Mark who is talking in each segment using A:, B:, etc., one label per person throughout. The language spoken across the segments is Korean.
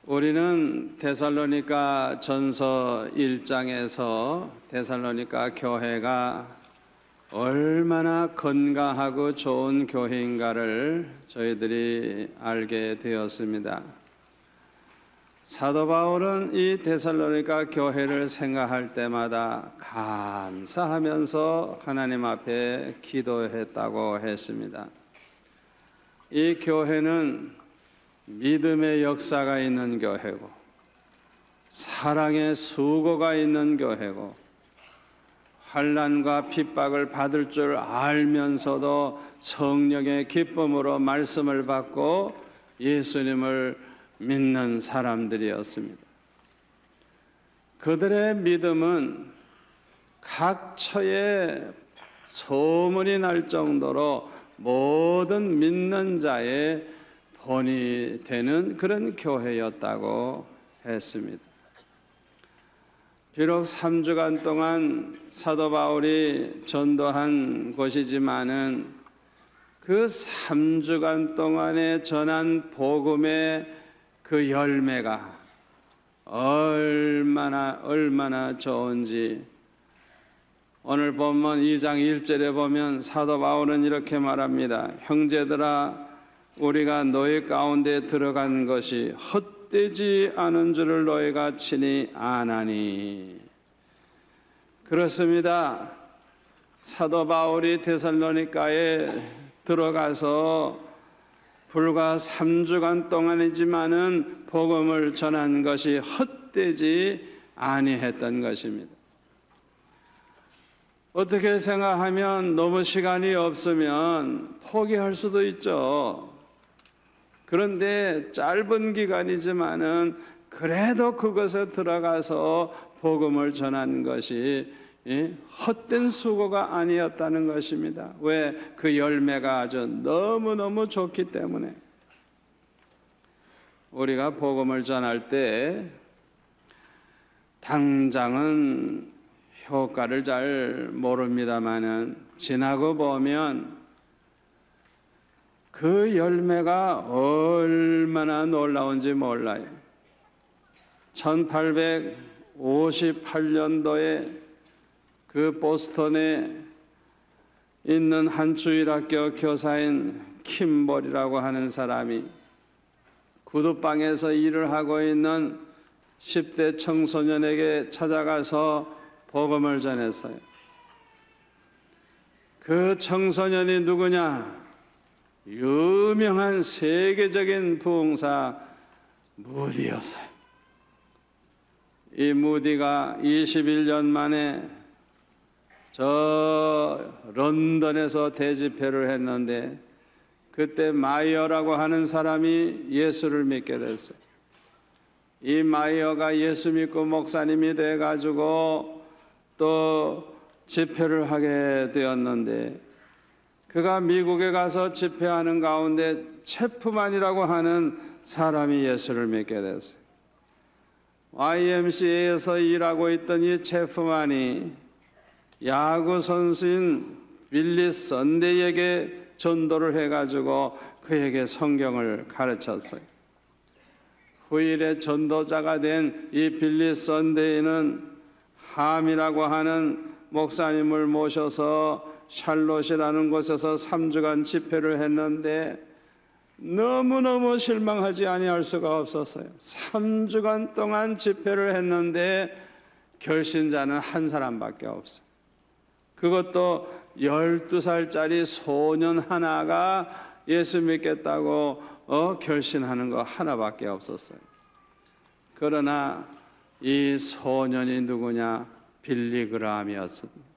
A: 우리는 데살로니가 전서 1장에서 데살로니가 교회가 얼마나 건강하고 좋은 교회인가를 저희들이 알게 되었습니다. 사도 바울은 이 데살로니가 교회를 생각할 때마다 감사하면서 하나님 앞에 기도했다고 했습니다. 이 교회는 믿음의 역사가 있는 교회고 사랑의 수고가 있는 교회고 환난과 핍박을 받을 줄 알면서도 성령의 기쁨으로 말씀을 받고 예수님을 믿는 사람들이었습니다. 그들의 믿음은 각처에 소문이 날 정도로 모든 믿는 자의 본이 되는 그런 교회였다고 했습니다. 비록 3주간 동안 사도 바울이 전도한 곳이지만은 그 3주간 동안에 전한 복음의 그 열매가 얼마나 좋은지 오늘 본문 2장 1절에 보면 사도 바울은 이렇게 말합니다. 형제들아, 우리가 너희 가운데 들어간 것이 헛되지 않은 줄을 너희가 친히 아나니. 그렇습니다. 사도 바울이 데살로니가에 들어가서 불과 3주간 동안이지만은 복음을 전한 것이 헛되지 아니했던 것입니다. 어떻게 생각하면 너무 시간이 없으면 포기할 수도 있죠. 그런데 짧은 기간이지만은 그래도 그것에 들어가서 복음을 전한 것이 헛된 수고가 아니었다는 것입니다. 왜? 그 열매가 아주 너무너무 좋기 때문에. 우리가 복음을 전할 때 당장은 효과를 잘 모릅니다마는 지나고 보면 그 열매가 얼마나 놀라운지 몰라요. 1858년도에 그 보스턴에 있는 한 주일학교 교사인 킴볼이라고 하는 사람이 구두방에서 일을 하고 있는 10대 청소년에게 찾아가서 복음을 전했어요. 그 청소년이 누구냐? 유명한 세계적인 부흥사 무디였어요. 이 무디가 21년 만에 저 런던에서 대집회를 했는데 그때 마이어라고 하는 사람이 예수를 믿게 됐어요. 이 마이어가 예수 믿고 목사님이 돼가지고 또 집회를 하게 되었는데 그가 미국에 가서 집회하는 가운데 체프만이라고 하는 사람이 예수를 믿게 됐어요. YMCA에서 일하고 있던 이 체프만이 야구 선수인 빌리 선데이에게 전도를 해가지고 그에게 성경을 가르쳤어요. 후일에 전도자가 된 이 빌리 선데이는 함이라고 하는 목사님을 모셔서 샬롯이라는 곳에서 3주간 집회를 했는데 너무너무 실망하지 아니할 수가 없었어요. 3주간 동안 집회를 했는데 결신자는 한 사람밖에 없어요. 그것도 12살짜리 소년 하나가 예수 믿겠다고 결신하는 거 하나밖에 없었어요. 그러나 이 소년이 누구냐? 빌리그람이었습니다.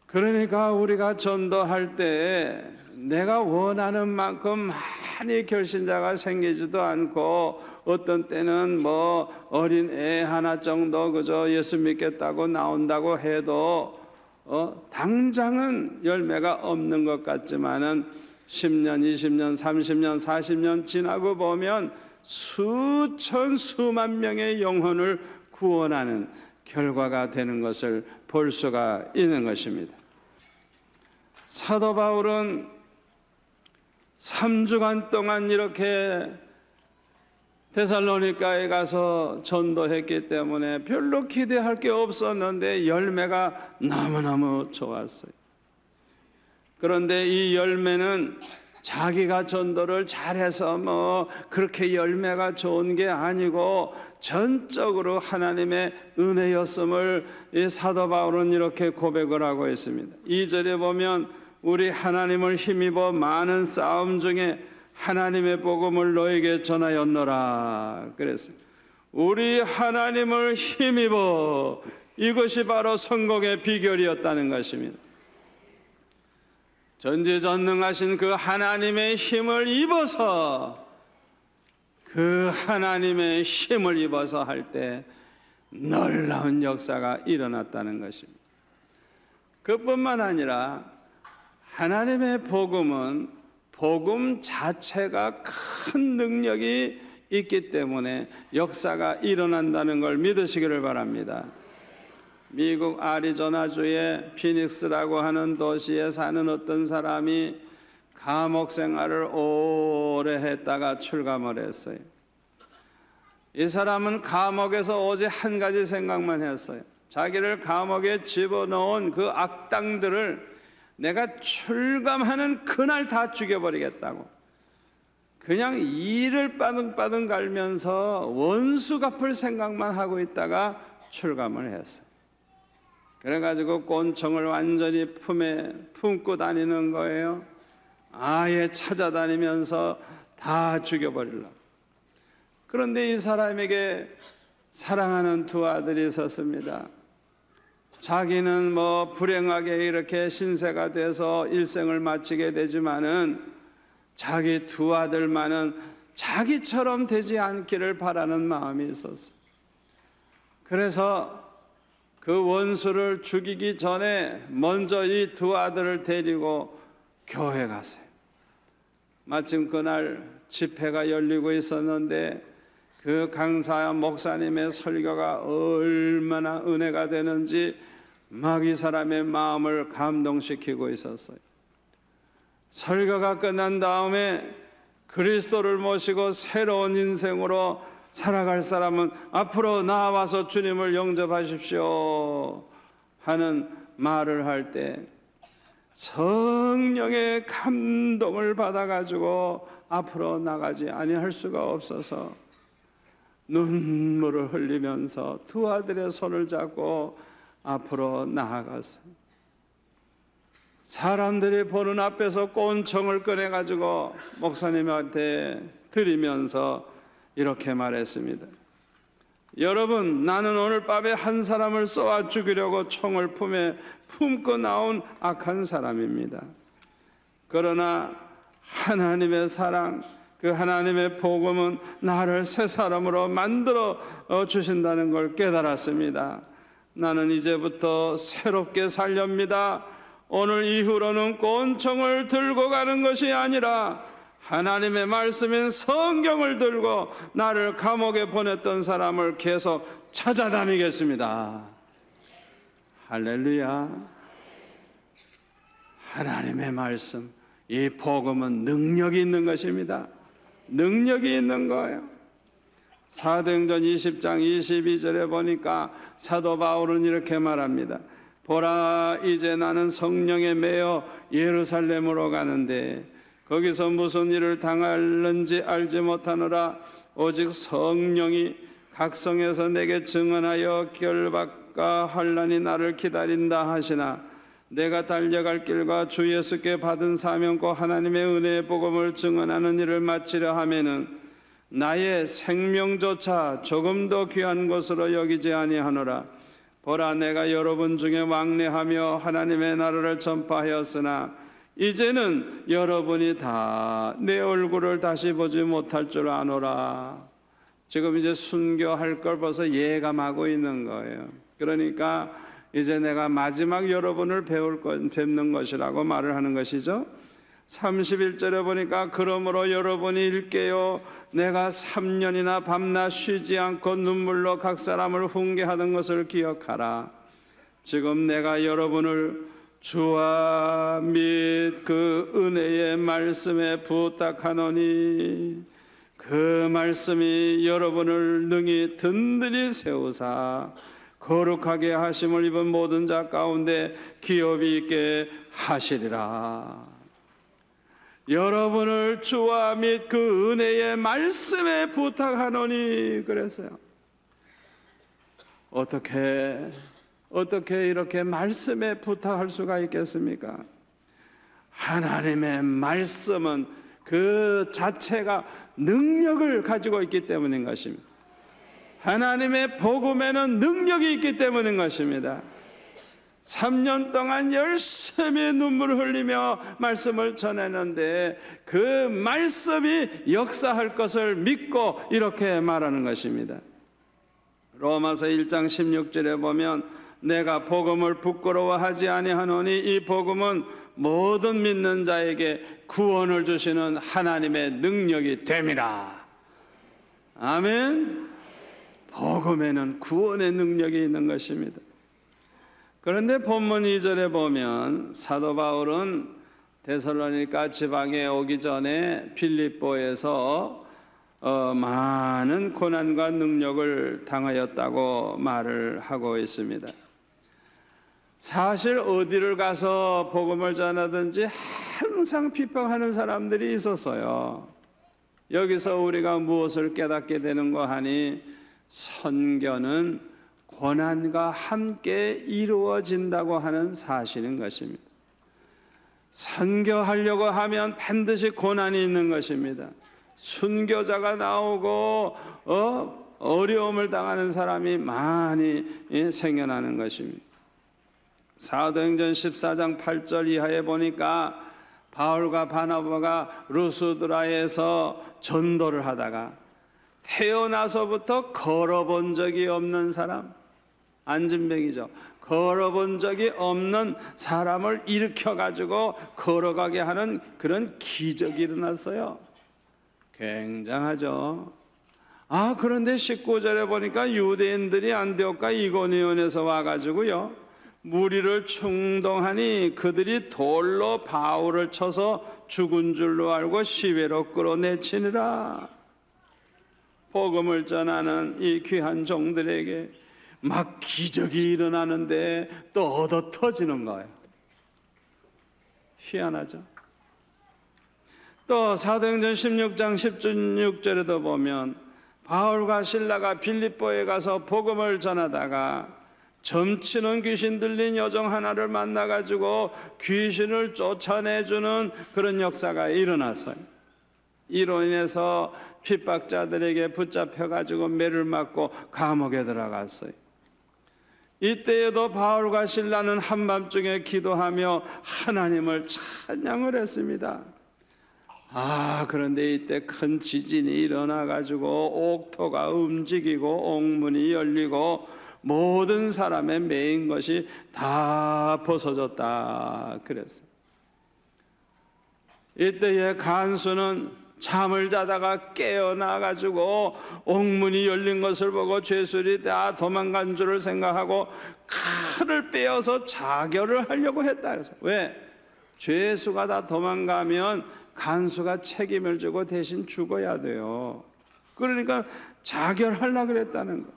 A: 그러니까 우리가 전도할 때 내가 원하는 만큼 많이 결신자가 생기지도 않고 어떤 때는 어린 애 하나 정도 그저 예수 믿겠다고 나온다고 해도 당장은 열매가 없는 것 같지만은 10년, 20년, 30년, 40년 지나고 보면 수천, 수만 명의 영혼을 구원하는 결과가 되는 것을 볼 수가 있는 것입니다. 사도 바울은 3주간 동안 이렇게 데살로니가에 가서 전도했기 때문에 별로 기대할 게 없었는데 열매가 너무너무 좋았어요. 그런데 이 열매는 자기가 전도를 잘해서 뭐 그렇게 열매가 좋은 게 아니고 전적으로 하나님의 은혜였음을 이 사도 바울은 이렇게 고백을 하고 있습니다. 2절에 보면 우리 하나님을 힘입어 많은 싸움 중에 하나님의 복음을 너에게 전하였노라 그랬어요. 우리 하나님을 힘입어, 이것이 바로 성공의 비결이었다는 것입니다. 전지전능하신 그 하나님의 힘을 입어서, 그 하나님의 힘을 입어서 할 때 놀라운 역사가 일어났다는 것입니다. 그뿐만 아니라 하나님의 복음은 복음 자체가 큰 능력이 있기 때문에 역사가 일어난다는 걸 믿으시기를 바랍니다. 미국 애리조나주의 피닉스라고 하는 도시에 사는 어떤 사람이 감옥 생활을 오래 했다가 출감을 했어요. 이 사람은 감옥에서 오직 한 가지 생각만 했어요. 자기를 감옥에 집어넣은 그 악당들을 내가 출감하는 그날 다 죽여버리겠다고, 그냥 이를 빠등빠등 갈면서 원수 갚을 생각만 하고 있다가 출감을 했어요. 그래가지고 꼰총을 완전히 품에 품고 다니는 거예요. 아예 찾아다니면서 다 죽여버리려고. 그런데 이 사람에게 사랑하는 두 아들이 있었습니다. 자기는 뭐 불행하게 이렇게 신세가 돼서 일생을 마치게 되지만은 자기 두 아들만은 자기처럼 되지 않기를 바라는 마음이 있었어요. 그래서 그 원수를 죽이기 전에 먼저 이 두 아들을 데리고 교회 갔어요. 마침 그날 집회가 열리고 있었는데 그 강사 목사님의 설교가 얼마나 은혜가 되는지 막 이 사람의 마음을 감동시키고 있었어요. 설교가 끝난 다음에 그리스도를 모시고 새로운 인생으로 살아갈 사람은 앞으로 나와서 주님을 영접하십시오 하는 말을 할 때 성령의 감동을 받아가지고 앞으로 나가지 아니할 수가 없어서 눈물을 흘리면서 두 아들의 손을 잡고 앞으로 나아갔어요. 사람들이 보는 앞에서 꼰총을 꺼내가지고 목사님한테 드리면서 이렇게 말했습니다. 여러분, 나는 오늘 밤에 한 사람을 쏘아 죽이려고 총을 품에 품고 나온 악한 사람입니다. 그러나 하나님의 사랑, 그 하나님의 복음은 나를 새 사람으로 만들어 주신다는 걸 깨달았습니다. 나는 이제부터 새롭게 살렵니다. 오늘 이후로는 꼰총을 들고 가는 것이 아니라 하나님의 말씀인 성경을 들고 나를 감옥에 보냈던 사람을 계속 찾아다니겠습니다. 할렐루야. 하나님의 말씀, 이 복음은 능력이 있는 것입니다. 능력이 있는 거예요. 사도행전 20장 22절에 보니까 사도 바울은 이렇게 말합니다. 보라, 이제 나는 성령에 매여 예루살렘으로 가는데 거기서 무슨 일을 당할는지 알지 못하노라. 오직 성령이 각성에서 내게 증언하여 결박과 환난이 나를 기다린다 하시나 내가 달려갈 길과 주 예수께 받은 사명과 하나님의 은혜의 복음을 증언하는 일을 마치려 하면은 나의 생명조차 조금도 귀한 것으로 여기지 아니하노라. 보라, 내가 여러분 중에 왕래하며 하나님의 나라를 전파하였으나 이제는 여러분이 다 내 얼굴을 다시 보지 못할 줄 아노라. 지금 이제 순교할 걸 벌써 예감하고 있는 거예요. 그러니까 이제 내가 마지막 여러분을 뵙는 것이라고 말을 하는 것이죠. 31절에 보니까 그러므로 여러분이 일깨요 내가 3년이나 밤낮 쉬지 않고 눈물로 각 사람을 훈계하던 것을 기억하라. 지금 내가 여러분을 주와 및 그 은혜의 말씀에 부탁하노니 그 말씀이 여러분을 능히 든든히 세우사 거룩하게 하심을 입은 모든 자 가운데 기업이 있게 하시리라. 여러분을 주와 및 그 은혜의 말씀에 부탁하노니 그랬어요. 어떻게 이렇게 말씀에 부탁할 수가 있겠습니까? 하나님의 말씀은 그 자체가 능력을 가지고 있기 때문인 것입니다. 하나님의 복음에는 능력이 있기 때문인 것입니다. 3년 동안 열심히 눈물을 흘리며 말씀을 전했는데 그 말씀이 역사할 것을 믿고 이렇게 말하는 것입니다. 로마서 1장 16절에 보면 내가 복음을 부끄러워하지 아니하노니 이 복음은 모든 믿는 자에게 구원을 주시는 하나님의 능력이 됨이라. 아멘. 복음에는 구원의 능력이 있는 것입니다. 그런데 본문 2절에 보면 사도 바울은 데살로니가 지방에 오기 전에 빌립보에서 많은 고난과 능력을 당하였다고 말을 하고 있습니다. 사실 어디를 가서 복음을 전하든지 항상 핍박하는 사람들이 있었어요. 여기서 우리가 무엇을 깨닫게 되는가 하니 선교는 고난과 함께 이루어진다고 하는 사실인 것입니다. 선교하려고 하면 반드시 고난이 있는 것입니다. 순교자가 나오고 어려움을 당하는 사람이 많이 생겨나는 것입니다. 사도행전 14장 8절 이하에 보니까 바울과 바나바가 루스드라에서 전도를 하다가 태어나서부터 걸어본 적이 없는 사람, 안진뱅이죠. 걸어본 적이 없는 사람을 일으켜가지고 걸어가게 하는 그런 기적이 일어났어요. 굉장하죠. 그런데 19절에 보니까 유대인들이 안디옥과 이고니온에서 와가지고요, 무리를 충동하니 그들이 돌로 바울을 쳐서 죽은 줄로 알고 시외로 끌어내치니라. 복음을 전하는 이 귀한 종들에게 막 기적이 일어나는데 또 얻어 터지는 거예요. 희한하죠. 또 사도행전 16장 16절에도 보면 바울과 실라가 빌립보에 가서 복음을 전하다가 점치는 귀신 들린 여종 하나를 만나가지고 귀신을 쫓아내주는 그런 역사가 일어났어요. 이로 인해서 핍박자들에게 붙잡혀가지고 매를 맞고 감옥에 들어갔어요. 이때에도 바울과 실라는 한밤중에 기도하며 하나님을 찬양을 했습니다. 그런데 이때 큰 지진이 일어나가지고 옥토가 움직이고 옥문이 열리고 모든 사람의 매인 것이 다 벗어졌다 그랬어요. 이때의 간수는 잠을 자다가 깨어나가지고 옥문이 열린 것을 보고 죄수들이 다 도망간 줄을 생각하고 칼을 빼어서 자결을 하려고 했다 그래서. 왜? 죄수가 다 도망가면 간수가 책임을 지고 대신 죽어야 돼요. 그러니까 자결하려고 그랬다는 거.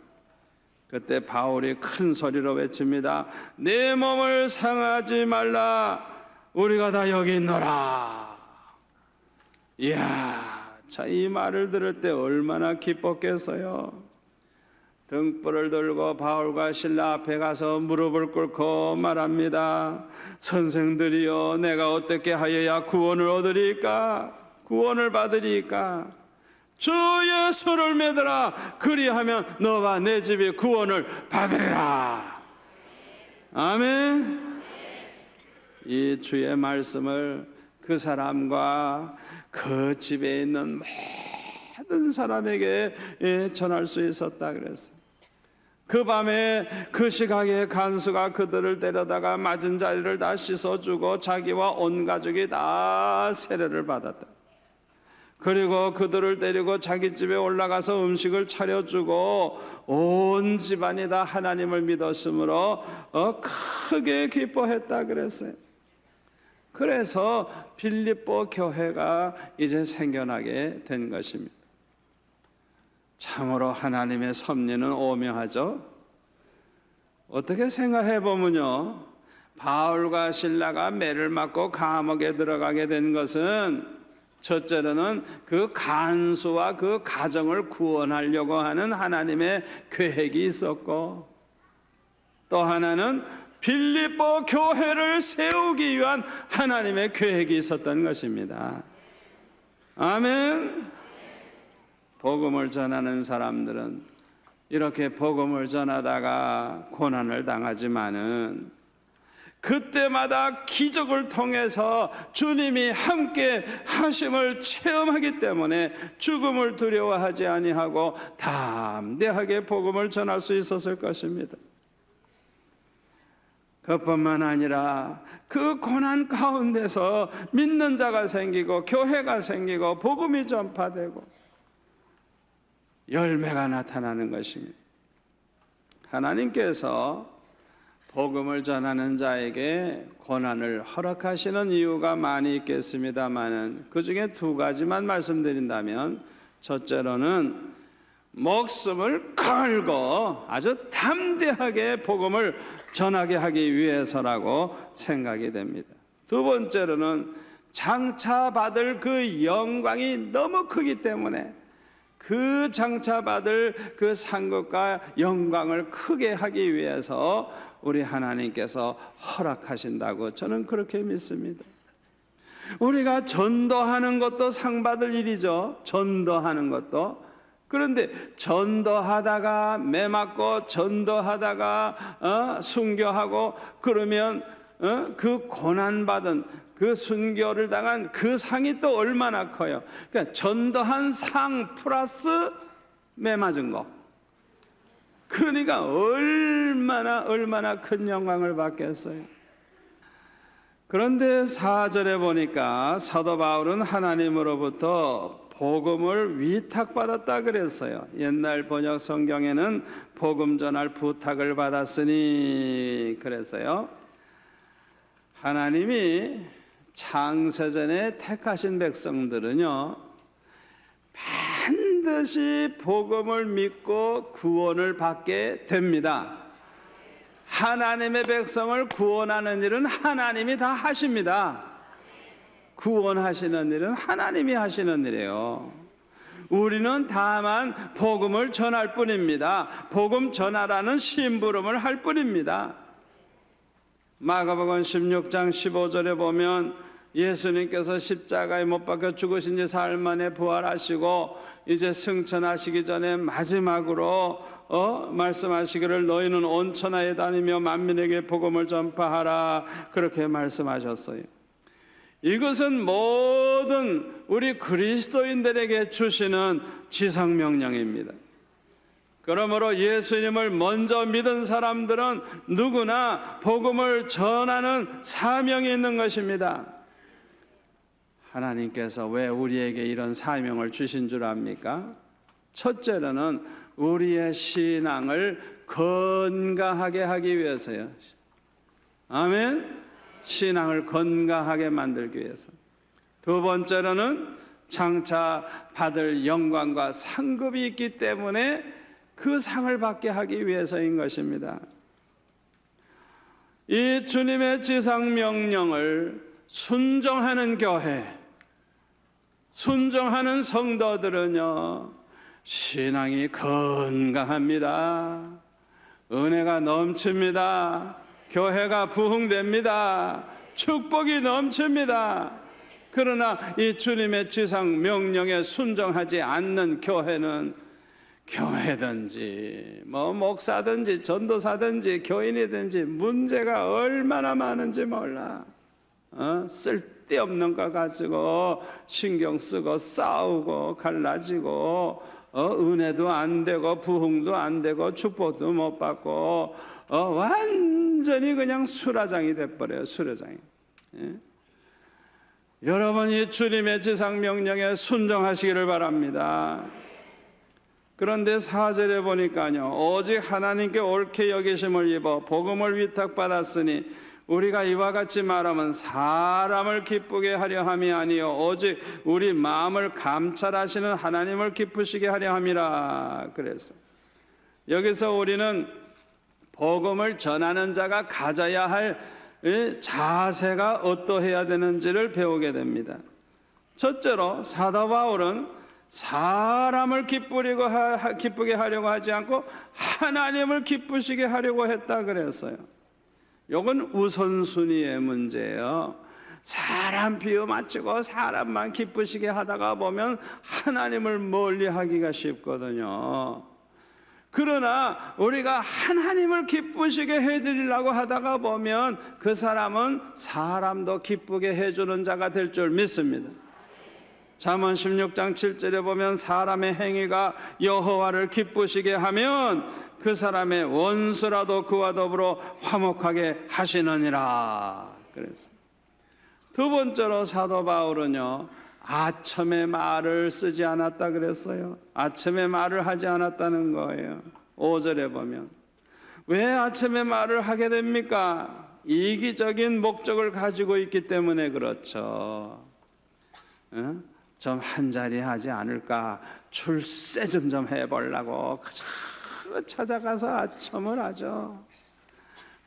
A: 그때 바울이 큰 소리로 외칩니다. 내 몸을 상하지 말라. 우리가 다 여기 있노라. 이야, 이 말을 들을 때 얼마나 기뻤겠어요. 등불을 들고 바울과 실라 앞에 가서 무릎을 꿇고 말합니다. 선생들이여, 내가 어떻게 하여야 구원을 얻으리까? 구원을 받으리까? 주 예수를 믿으라. 그리하면 너와 내 집이 구원을 받으리라. 아멘. 이 주의 말씀을 그 사람과 그 집에 있는 모든 사람에게 전할 수 있었다 그랬어요. 그 밤에 그 시각에 간수가 그들을 데려다가 맞은 자리를 다 씻어주고 자기와 온 가족이 다 세례를 받았다. 그리고 그들을 데리고 자기 집에 올라가서 음식을 차려주고 온 집안이 다 하나님을 믿었으므로 크게 기뻐했다 그랬어요. 그래서 빌립보 교회가 이제 생겨나게 된 것입니다. 참으로 하나님의 섭리는 오묘하죠. 어떻게 생각해 보면요, 바울과 실라가 매를 맞고 감옥에 들어가게 된 것은 첫째로는 그 간수와 그 가정을 구원하려고 하는 하나님의 계획이 있었고, 또 하나는 빌립보 교회를 세우기 위한 하나님의 계획이 있었던 것입니다. 아멘. 복음을 전하는 사람들은 이렇게 복음을 전하다가 고난을 당하지만은 그때마다 기적을 통해서 주님이 함께 하심을 체험하기 때문에 죽음을 두려워하지 아니하고 담대하게 복음을 전할 수 있었을 것입니다. 그뿐만 아니라 그 고난 가운데서 믿는 자가 생기고 교회가 생기고 복음이 전파되고 열매가 나타나는 것입니다. 하나님께서 복음을 전하는 자에게 고난을 허락하시는 이유가 많이 있겠습니다만, 그 중에 두 가지만 말씀드린다면, 첫째로는 목숨을 걸고 아주 담대하게 복음을 전하게 하기 위해서라고 생각이 됩니다. 두 번째로는 장차 받을 그 영광이 너무 크기 때문에 그 장차 받을 그 상급과 영광을 크게 하기 위해서 우리 하나님께서 허락하신다고 저는 그렇게 믿습니다. 우리가 전도하는 것도 상 받을 일이죠. 전도하는 것도. 그런데 전도하다가 매 맞고 전도하다가 순교하고 그러면 그 고난받은 그 순교를 당한 그 상이 또 얼마나 커요. 그러니까 전도한 상 플러스 매 맞은 거, 그러니까 얼마나 큰 영광을 받겠어요. 그런데 4절에 보니까 사도 바울은 하나님으로부터 복음을 위탁받았다 그랬어요. 옛날 번역 성경에는 복음 전할 부탁을 받았으니 그랬어요. 하나님이 창세전에 택하신 백성들은요, 반드시 복음을 믿고 구원을 받게 됩니다. 하나님의 백성을 구원하는 일은 하나님이 다 하십니다. 구원하시는 일은 하나님이 하시는 일이에요. 우리는 다만 복음을 전할 뿐입니다. 복음 전하라는 심부름을 할 뿐입니다. 마가복음 16장 15절에 보면 예수님께서 십자가에 못 박혀 죽으신 지 사흘 만에 부활하시고 이제 승천하시기 전에 마지막으로 말씀하시기를 너희는 온 천하에 다니며 만민에게 복음을 전파하라, 그렇게 말씀하셨어요. 이것은 모든 우리 그리스도인들에게 주시는 지상명령입니다. 그러므로 예수님을 먼저 믿은 사람들은 누구나 복음을 전하는 사명이 있는 것입니다. 하나님께서 왜 우리에게 이런 사명을 주신 줄 압니까? 첫째로는 우리의 신앙을 건강하게 하기 위해서요. 아멘. 신앙을 건강하게 만들기 위해서. 두 번째로는 장차 받을 영광과 상급이 있기 때문에 그 상을 받게 하기 위해서인 것입니다. 이 주님의 지상 명령을 순종하는 교회, 순종하는 성도들은요, 신앙이 건강합니다. 은혜가 넘칩니다. 교회가 부흥됩니다. 축복이 넘칩니다. 그러나 이 주님의 지상 명령에 순종하지 않는 교회는 교회든지 목사든지 전도사든지 교인이든지 문제가 얼마나 많은지 몰라. 쓸데없는 거 가지고 신경 쓰고 싸우고 갈라지고 은혜도 안 되고 부흥도 안 되고 축복도 못 받고 완전히 그냥 수라장이 돼버려요. 수라장이. 여러분, 이 주님의 지상 명령에 순종하시기를 바랍니다. 그런데 4절에 보니까요, 오직 하나님께 옳게 여기심을 입어 복음을 위탁받았으니 우리가 이와 같이 말하면 사람을 기쁘게 하려 함이 아니요 오직 우리 마음을 감찰하시는 하나님을 기쁘시게 하려 함이라 그랬어. 여기서 우리는 복음을 전하는 자가 가져야 할 자세가 어떠해야 되는지를 배우게 됩니다. 첫째로 사도 바울은 사람을 기쁘게 하려고 하지 않고 하나님을 기쁘시게 하려고 했다 그랬어요. 이건 우선순위의 문제예요. 사람 비유 맞추고 사람만 기쁘시게 하다가 보면 하나님을 멀리하기가 쉽거든요. 그러나 우리가 하나님을 기쁘시게 해드리려고 하다가 보면 그 사람은 사람도 기쁘게 해주는 자가 될 줄 믿습니다. 잠언 16장 7절에 보면 사람의 행위가 여호와를 기쁘시게 하면 그 사람의 원수라도 그와 더불어 화목하게 하시느니라 그랬어요. 두 번째로 사도 바울은요, 아첨의 말을 쓰지 않았다 그랬어요. 아첨의 말을 하지 않았다는 거예요. 5절에 보면 왜 아첨의 말을 하게 됩니까? 이기적인 목적을 가지고 있기 때문에 그렇죠. 좀 한자리 하지 않을까, 출세 좀 해보려고 찾아가서 아첨을 하죠.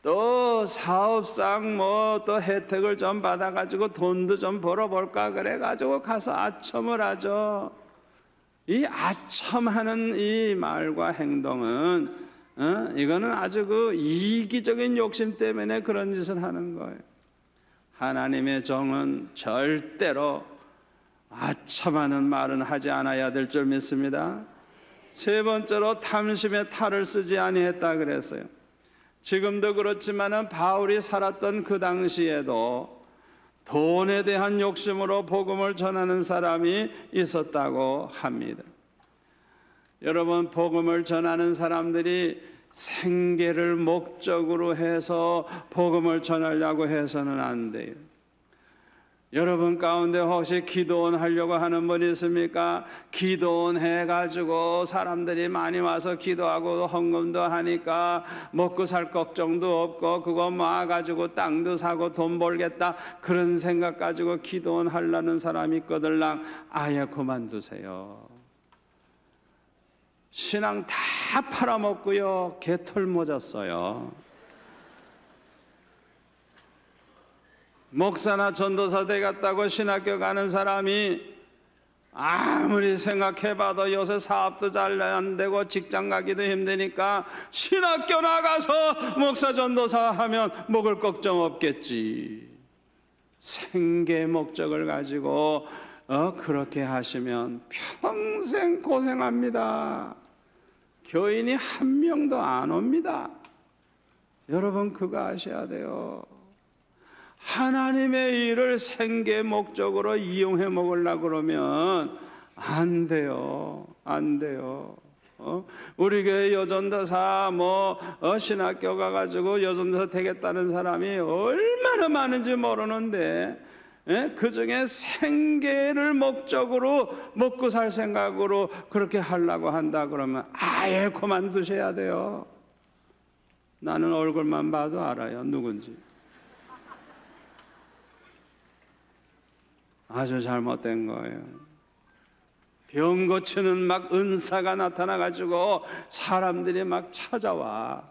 A: 또 사업상 뭐 또 혜택을 좀 받아가지고 돈도 좀 벌어볼까 그래가지고 가서 아첨을 하죠. 이 아첨하는 이 말과 행동은 이거는 아주 그 이기적인 욕심 때문에 그런 짓을 하는 거예요. 하나님의 종은 절대로 아첨하는 말은 하지 않아야 될 줄 믿습니다. 세 번째로 탐심의 탈을 쓰지 아니했다 그랬어요. 지금도 그렇지만은 바울이 살았던 그 당시에도 돈에 대한 욕심으로 복음을 전하는 사람이 있었다고 합니다. 여러분, 복음을 전하는 사람들이 생계를 목적으로 해서 복음을 전하려고 해서는 안 돼요. 여러분 가운데 혹시 기도원 하려고 하는 분 있습니까? 기도원 해가지고 사람들이 많이 와서 기도하고 헌금도 하니까 먹고 살 걱정도 없고 그거 모아가지고 땅도 사고 돈 벌겠다 그런 생각 가지고 기도원 하려는 사람이 있거들랑 아예 그만두세요. 신앙 다 팔아먹고요, 개털 모졌어요. 목사나 전도사 되겠다고 신학교 가는 사람이 아무리 생각해봐도 요새 사업도 잘 안 되고 직장 가기도 힘드니까 신학교 나가서 목사 전도사 하면 먹을 걱정 없겠지. 생계 목적을 가지고 그렇게 하시면 평생 고생합니다. 교인이 한 명도 안 옵니다. 여러분 그거 아셔야 돼요. 하나님의 일을 생계 목적으로 이용해 먹으려고 그러면 안 돼요. 안 돼요. 우리 교회 여전도사 신학교 가가지고 여전도사 되겠다는 사람이 얼마나 많은지 모르는데 그 중에 생계를 목적으로 먹고 살 생각으로 그렇게 하려고 한다 그러면 아예 그만두셔야 돼요. 나는 얼굴만 봐도 알아요, 누군지. 아주 잘못된 거예요. 병 고치는 막 은사가 나타나가지고 사람들이 막 찾아와.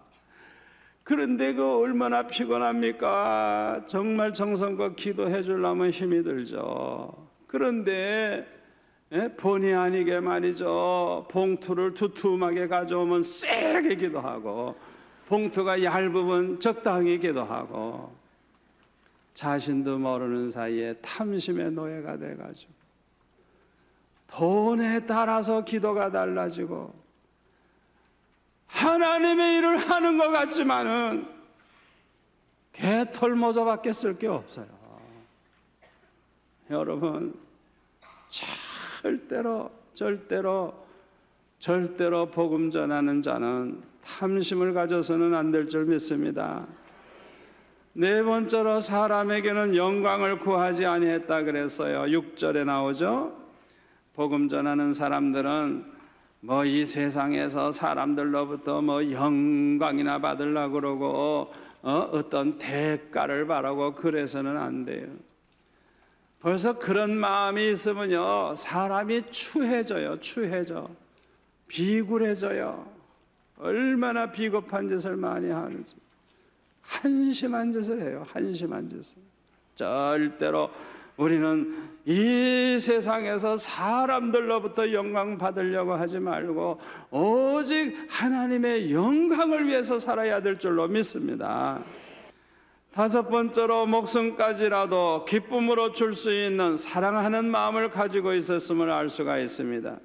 A: 그런데 그 얼마나 피곤합니까? 정말 정성껏 기도해 주려면 힘이 들죠. 그런데 본의 아니게 말이죠, 봉투를 두툼하게 가져오면 세게 기도하고 봉투가 얇으면 적당히 기도하고 자신도 모르는 사이에 탐심의 노예가 돼가지고 돈에 따라서 기도가 달라지고 하나님의 일을 하는 것 같지만은 개털모자밖에 쓸 게 없어요. 여러분 절대로 복음 전하는 자는 탐심을 가져서는 안 될 줄 믿습니다. 네 번째로 사람에게는 영광을 구하지 아니했다 그랬어요. 6절에 나오죠. 복음 전하는 사람들은 이 세상에서 사람들로부터 영광이나 받으려고 그러고 어떤 대가를 바라고 그래서는 안 돼요. 벌써 그런 마음이 있으면요, 사람이 추해져요. 비굴해져요. 얼마나 비겁한 짓을 많이 하는지. 한심한 짓을 해요. 한심한 짓을. 절대로 우리는 이 세상에서 사람들로부터 영광 받으려고 하지 말고 오직 하나님의 영광을 위해서 살아야 될 줄로 믿습니다. 다섯 번째로, 목숨까지라도 기쁨으로 줄 수 있는 사랑하는 마음을 가지고 있었음을 알 수가 있습니다.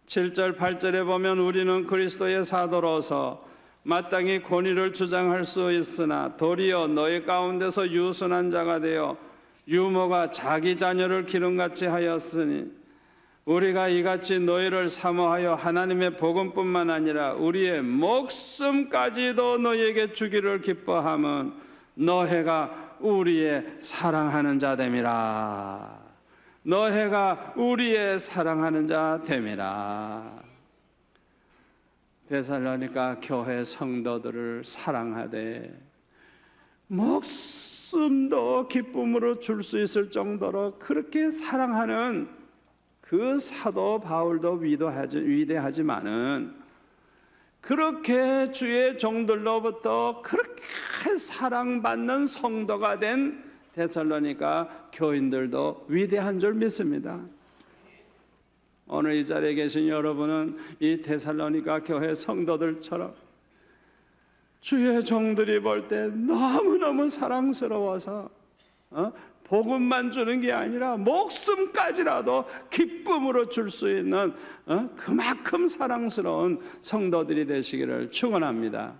A: 7절 8절에 보면 우리는 그리스도의 사도로서 마땅히 권위를 주장할 수 있으나 도리어 너희 가운데서 유순한 자가 되어 유모가 자기 자녀를 기름같이 하였으니 우리가 이같이 너희를 사모하여 하나님의 복음뿐만 아니라 우리의 목숨까지도 너희에게 주기를 기뻐함은 너희가 우리의 사랑하는 자 됨이라. 너희가 우리의 사랑하는 자 됨이라. 데살로니가 교회 성도들을 사랑하되 목숨도 기쁨으로 줄 수 있을 정도로 그렇게 사랑하는 그 사도 바울도 위대하지만은 그렇게 주의 종들로부터 그렇게 사랑받는 성도가 된 데살로니가 교인들도 위대한 줄 믿습니다. 오늘 이 자리에 계신 여러분은 이 데살로니가 교회 성도들처럼 주의 종들이 볼 때 너무너무 사랑스러워서 복음만 주는 게 아니라 목숨까지라도 기쁨으로 줄 수 있는 그만큼 사랑스러운 성도들이 되시기를 축원합니다.